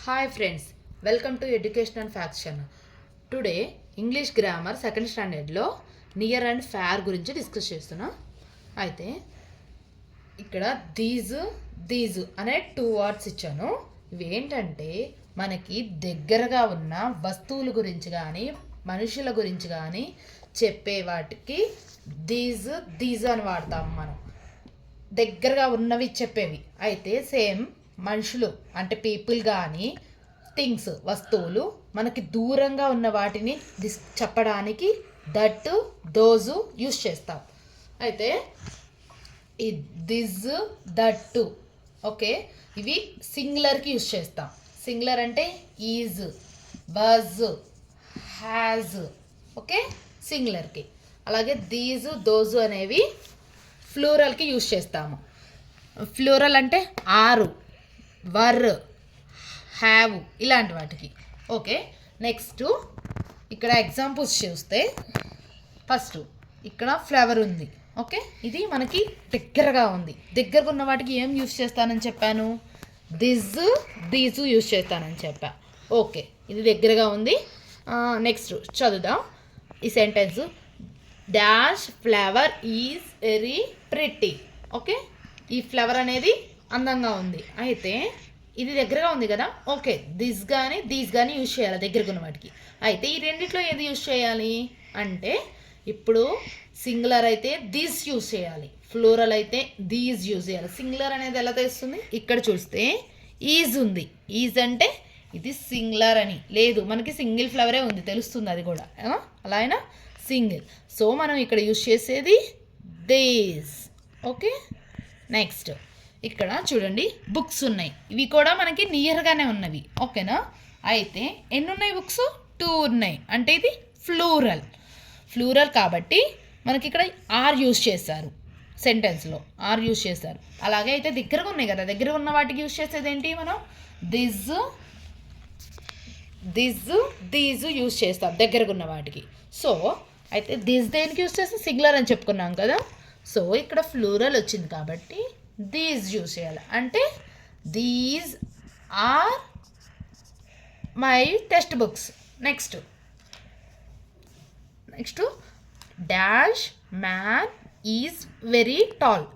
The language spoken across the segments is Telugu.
Hi friends, welcome to Educational Facts Channel. Today English Grammar second standard లో నియర్ అండ్ ఫేర్ గురించి డిస్కస్ చేస్తున్నా. అయితే ఇక్కడ దీస్ అనే 2 వర్డ్స్ ఇచ్చాను. ఇవి ఏంటంటే మనకి దగ్గరగా ఉన్న వస్తువుల గురించి కానీ మనుషుల గురించి కానీ చెప్పే వాటికి దీస్ అని వాడతాం మనం. దగ్గరగా ఉన్నవి చెప్పేవి. అయితే సేమ్ మనుషులు అంటే పీపుల్ కానీ థింగ్స్ వస్తువులు మనకి దూరంగా ఉన్న వాటిని చెప్పడానికి దట్ దోజు యూస్ చేస్తాం. అయితే ఈ దిస్ దట్ ఓకే ఇవి సింగులర్కి యూస్ చేస్తాం. సింగులర్ అంటే ఈజ్ వాజ్ హ్యాజ్ ఓకే సింగులర్కి. అలాగే దీస్ దోజు అనేవి ఫ్లూరల్కి యూస్ చేస్తాము. ఫ్లూరల్ అంటే ఆరు వర్ హ్యావ్ ఇలాంటి వాటికి. ఓకే నెక్స్ట్ ఇక్కడ ఎగ్జాంపుల్స్ చూస్తే ఫస్ట్ ఇక్కడ ఫ్లవర్ ఉంది. ఓకే ఇది మనకి దగ్గరగా ఉంది. దగ్గరగా ఉన్న వాటికి ఏం యూస్ చేస్తానని చెప్పాను? దీస్ యూస్ చేస్తానని చెప్పా. ఓకే ఇది దగ్గరగా ఉంది. నెక్స్ట్ చదువుదాం ఈ sentence. Dash flower is very pretty. Okay ఈ ఫ్లవర్ అనేది అందంగా ఉంది. అయితే ఇది దగ్గరగా ఉంది కదా. ఓకే దీస్ కానీ యూజ్ చేయాలి దగ్గరగా ఉన్న వాటికి. అయితే ఈ రెండిట్లో ఏది యూజ్ చేయాలి అంటే ఇప్పుడు సింగులర్ అయితే దిస్ యూజ్ చేయాలి, ఫ్లూరల్ అయితే దీస్ యూజ్ చేయాలి. సింగులర్ అనేది ఎలా తెలుస్తుంది? ఇక్కడ చూస్తే ఈజ్ ఉంది. ఈజ్ అంటే ఇది సింగులర్ అని లేదు, మనకి సింగిల్ ఫ్లవరే ఉంది తెలుస్తుంది. అది కూడా అలా అయినా సింగిల్. సో మనం ఇక్కడ యూజ్ చేసేది దీస్. ఓకే నెక్స్ట్ ఇక్కడ చూడండి బుక్స్ ఉన్నాయి. ఇవి కూడా మనకి నియర్గానే ఉన్నవి. ఓకేనా? అయితే ఎన్ని ఉన్నాయి బుక్స్? 2 ఉన్నాయి. అంటే ఇది ఫ్లూరల్ కాబట్టి మనకి ఇక్కడ ఆర్ యూజ్ చేశారు. సెంటెన్స్లో ఆర్ యూజ్ చేశారు. అలాగే అయితే దగ్గరగా ఉన్నాయి కదా, దగ్గరగా ఉన్న వాటికి యూజ్ చేసేది ఏంటి? మనం దీస్ యూజ్ చేస్తాం దగ్గరగా ఉన్న వాటికి. సో అయితే దిస్ దేనికి యూజ్ చేస్తాం? సింగులర్ అని చెప్పుకున్నాం కదా. సో ఇక్కడ ఫ్లూరల్ వచ్చింది కాబట్టి దీస్ యూజ్ చేయాలి. అంటే these are my text books. Next dash man is very tall.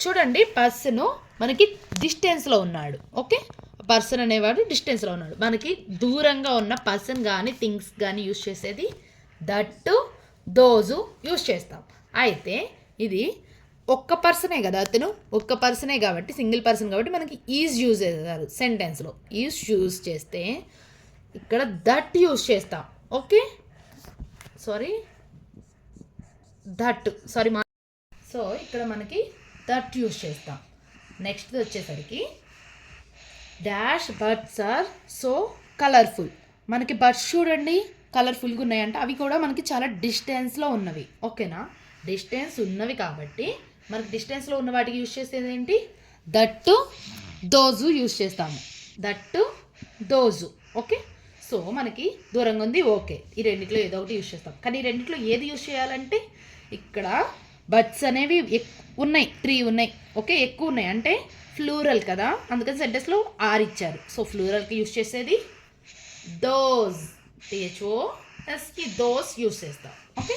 చూడండి పర్సన్ మనకి డిస్టెన్స్లో ఉన్నాడు. ఓకే పర్సన్ అనేవాడు డిస్టెన్స్లో ఉన్నాడు. మనకి దూరంగా ఉన్న పర్సన్ కానీ థింగ్స్ కానీ యూజ్ చేసేది దట్ దోజు యూజ్ చేస్తాం. అయితే ఇది ఒక్క పర్సనే కదా, అతను ఒక్క పర్సనే కాబట్టి సింగిల్ పర్సన్ కాబట్టి మనకి ఈజ్ యూజ్ చేస్తారు. సెంటెన్స్లో ఈజ్ యూజ్ చేస్తే ఇక్కడ దట్ యూజ్ చేస్తాం. ఓకే సో ఇక్కడ మనకి దట్ యూజ్ చేస్తాం. నెక్స్ట్ వచ్చేసరికి dash birds are so colourful. మనకి బర్డ్స్ చూడండి కలర్ఫుల్గా ఉన్నాయంటే అవి కూడా మనకి చాలా డిస్టెన్స్లో ఉన్నవి. ఓకేనా? డిస్టెన్స్ ఉన్నవి కాబట్టి మనకి డిస్టెన్స్లో ఉన్న వాటికి యూజ్ చేసేది ఏంటి? దట్టు దోజు యూజ్ చేస్తాము. దట్టు దోజు. ఓకే సో మనకి దూరంగా ఉంది. ఓకే ఈ రెండిట్లో ఏదో ఒకటి యూజ్ చేస్తాం. కానీ ఈ రెండిట్లో ఏది యూజ్ చేయాలంటే ఇక్కడ బర్డ్స్ అనేవి ఉన్నాయి, 3 ఉన్నాయి. ఓకే ఎక్కువ ఉన్నాయి అంటే ఫ్లూరల్ కదా, అందుకని సెంటెన్స్లో ఆర్ ఇచ్చారు. సో ఫ్లూరల్కి యూజ్ చేసేది దోస్, THOSకి దోస్ యూజ్ చేస్తాం. ఓకే